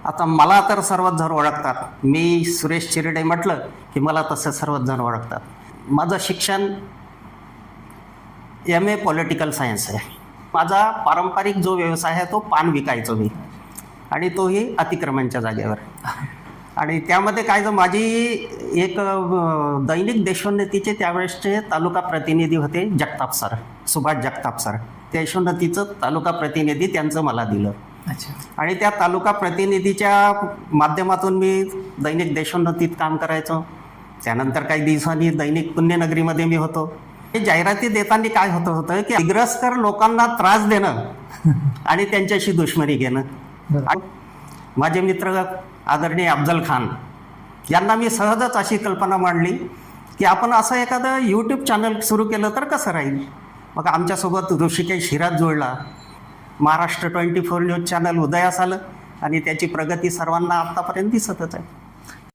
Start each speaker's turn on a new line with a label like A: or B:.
A: आता मला तर सर्वच जण ओळखतात. मी सुरेश चिरडे म्हटलं की मला तसं सर्वच जण ओळखतात. माझं शिक्षण MA पॉलिटिकल सायन्स आहे. माझा पारंपरिक जो व्यवसाय आहे तो पान विकायचो मी, आणि तोही अतिक्रमणच्या जागेवर. आणि त्यामध्ये काय जर माझी एक दैनिक देशोन्नतीचे त्यावेळेसचे तालुका प्रतिनिधी होते जगताप सर, सुभाष जगताप सर. देशोन्नतीचं तालुका प्रतिनिधी त्यांचं मला दिलं.
B: अच्छा.
A: आणि त्या तालुका प्रतिनिधीच्या माध्यमातून मी दैनिक देशोन्नतीत काम करायचो. त्यानंतर काही दिवसांनी दैनिक पुण्यनगरीमध्ये मी होतो. हे जाहिराती देताना काय होतं की दिग्रसकर लोकांना त्रास देणं आणि त्यांच्याशी दुश्मनी घेणं. आणि माझे मित्र आदरणीय अफजल खान यांना मी सहजच अशी कल्पना मांडली की आपण असं एखादं यूट्यूब चॅनल सुरू केलं तर कसं राहील. मग आमच्यासोबत ऋषिकेश हिराज जोडला. महाराष्ट्र 24 न्यूज चॅनल उदयास आलं आणि त्याची प्रगती सर्वांना आत्तापर्यंत दिसतच आहे.